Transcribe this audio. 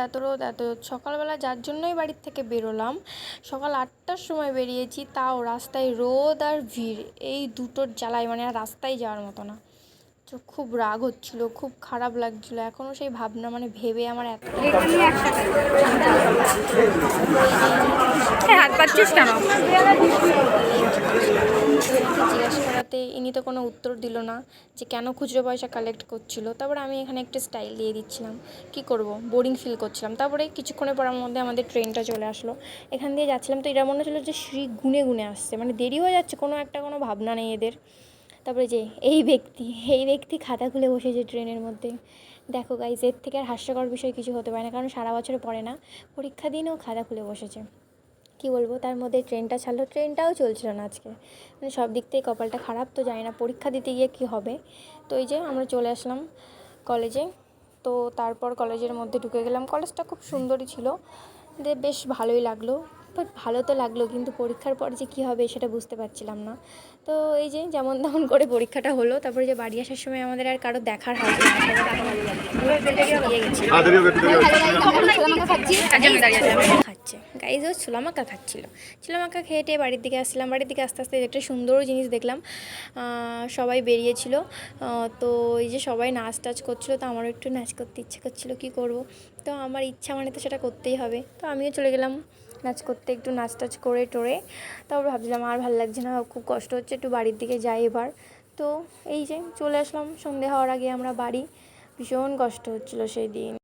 এত রোদ সকালবেলা যার জন্যই বাড়ির থেকে বেরোলাম, সকাল 8টার সময় বেরিয়েছি, তাও রাস্তায় রোদ আর ভিড়, এই দুটোর জ্বালায় মানে আর রাস্তায় যাওয়ার মতো না। তো খুব রাগ হচ্ছিল, খুব খারাপ লাগছিল, এখনও সেই ভাবনা মানে ভেবে আমার এত হাত পাচ্ছিস কেন? জিজ্ঞাসা করাতে ইনি তো কোনো উত্তর দিল না যে কেন খুচরো পয়সা কালেক্ট করছিল। তারপরে আমি এখানে একটা স্টাইল দিয়ে দিচ্ছিলাম, কি করব, বোরিং ফিল করছিলাম। তারপরে কিছুক্ষণের পর মধ্যে আমাদের ট্রেনটা চলে আসলো, এখান দিয়ে যাচ্ছিলাম, তো এটা মনে হচ্ছিলো যে শ্রী গুনে গুনে আসছে, মানে দেরি হয়ে যাচ্ছে, কোনো ভাবনা নেই এদের। তারপরে যে এই ব্যক্তি খাতা খুলে বসেছে ট্রেনের মধ্যে। দেখো গাইজ, এর থেকে আর হাস্যকর বিষয় কিছু হতে পারে না, কারণ সারা বছরে পড়ে না, পরীক্ষা দিনেও খাতা খুলে বসেছে। কি বলবো, তার মধ্যে ট্রেনটা ছাড়লো, ট্রেনটাও চলছিল না আজকে, মানে সব দিক থেকে কপালটা খারাপ। তো জানি না পরীক্ষা দিতে গিয়ে কী হবে। তো এই যে আমরা চলে আসলাম কলেজে। তো তারপর কলেজের মধ্যে ঢুকে গেলাম, কলেজটা খুব সুন্দরই ছিল, বেশ ভালোই লাগলো। বাট ভালো তো লাগলো, কিন্তু পরীক্ষার পর যে কী হবে সেটা বুঝতে পারছিলাম না। তো এই যে যেমন তেমন করে পরীক্ষাটা হলো। তারপরে যে বাড়ি আসার সময় আমাদের আর কারো দেখার হাত খাচ্ছে গাইজ, ও ছোলামাকা খাচ্ছিলো। ছোলামাকা খেয়ে টেয়ে বাড়ির দিকে আসলাম। বাড়ির দিকে আস্তে আস্তে একটা সুন্দর জিনিস দেখলাম, সবাই বেরিয়েছিল। তো এই যে সবাই নাচ টাচ করছিলো, তো আমারও একটু নাচ করতে ইচ্ছে করছিলো, কী করব, তো আমার ইচ্ছা মানে তো সেটা করতেই হবে। তো আমিও চলে গেলাম নাচ করতে, একটু নাচ টাচ করে টোরে। তারপর ভাবছিলাম আর ভালো লাগছে না, খুব কষ্ট হচ্ছে, একটু বাড়ির দিকে যাই এবার। তো এই যে চলে আসলাম সন্ধে হওয়ার আগে আমরা বাড়ি। ভীষণ কষ্ট হচ্ছিলো সেই দিন।